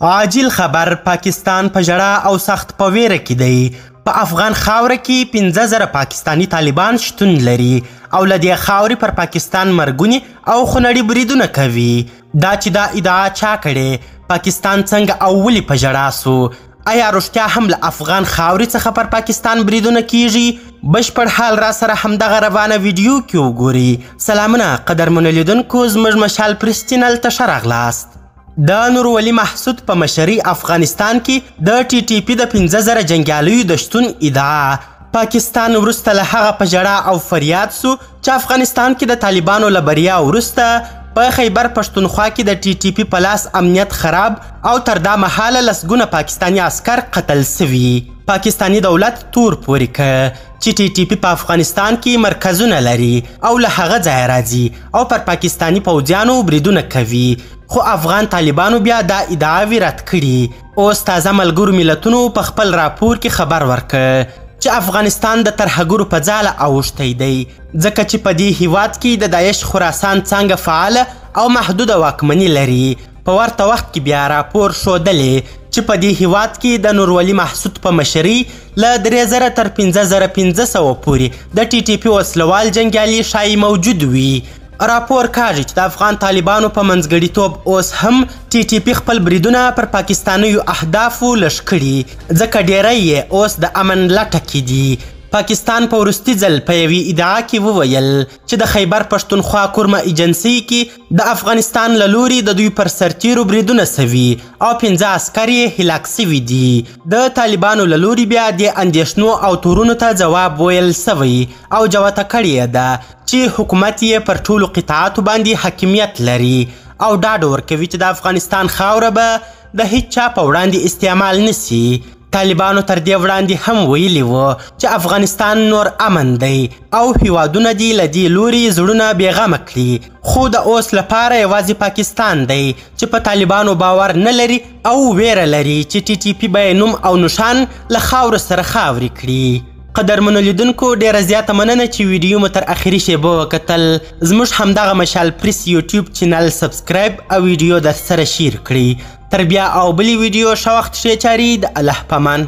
عاجل خبر پاکستان په ژړا او سخت په ویره کې دی. په افغان خاوره کې 15,000 پاکستانی طالبان شتون لري او له دې خاورې پر پاکستان مرګونې او خونړي بریدونه کوي. دا چې دا ادعا چا کړې؟ پاکستان څنګه او ولې په ژړا سو؟ آیا رښتیا هم له افغان خاورې څخه پر پاکستان بریدونه کیږي؟ بشپړ حال را سره همدغه روانه ویډیو کې وګورئ. سلامونه قدرمنو لیدونکو، زموږ مشال پریس چینل ته ښه راغلاست. د نورولي محسود په مشرۍ افغانستان کې د ټي ټي پي د 15,000 جنګیالیو د شتون ادعا. پاکستان وروسته له هغه په ژړا او فریاد سو چې افغانستان کې د طالبانو له بریا وروسته په خیبر پښتونخوا کې د ټي ټي پي په لاس امنیت خراب او تر دا مهاله لسګونه پاکستانی عسکر قتل سوي. پاکستانی دولت تور پورې که چې ټي ټي پي په افغانستان کې مرکزونه لري او له هغه ځایه راځي او پر پاکستانی پوځیانو بریدونه کوي. خو افغان طالبانو بیا دا ادعاوې رد کړي. اوس تازه ملګرو ملتونو په خپل راپور کې خبر ورکړ چې افغانستان د ترهګرو په ځاله اوښتی دی، ځکه چې په دې هیواد کې د داعش خراسان څانګه فعاله او محدوده واکمني لري. په ورته وخت کې بیا راپور ښودلی چې په دې هیواد کې د نورولي محسود په مشرۍ له 3,000 تر 15,500 پورې د ټي ټي پي وسلوال جنګیالي ښایي موجود وي. راپور کاږي چې د افغان طالبانو په منځګړیتوب اوس هم ټي ټي پي خپل بریدونه پر پاکستانیو اهدافو لږ کړي، ځکه ډیری یې اوس د امن لټه کې دي. پاکستان په وروستي ځل په یوې ادعا کې وویل چې د خیبر پښتونخوا کورمه ایجنسۍ کې د افغانستان له لوري د دوی پر سرتیرو بریدونه سوي او 15 عسکر یې هلاک سوي دي. د طالبانو له لوري بیا د اندېښنو او تورونو ته ځواب ویل سوی او جوته کړې ده چې حکومت یې پر ټولو قطاعاتو باندې حاکمیت لري او ډاډ ورکوي چې د افغانستان خاوره به د هیڅ چا په وړاندې استعمال نسي. طالبانو تر دې وړاندې هم ویلي وو چې افغانستان نور امن دی او هیوادونه دې له دې لوري زړونه بېغمه کړي. خو د اوس لپاره یوازې پاکستان دی چې په طالبانو باور نه لري او ویره لري چې ټي ټي پي به نوم او نشان له خاورو سره خاورې کړي. قدرمنو لیدونکو، ډیره زیاته مننه چې ویډیو مو تر اخري شیبو وکتل. زموږ همدغه مشال پریس یوټیوب چینل سبسکرایب او ویډیو در سره شیر کړئ. تر بیا او بلې ویډیو ښه وخت ښې چارې د الله په امان.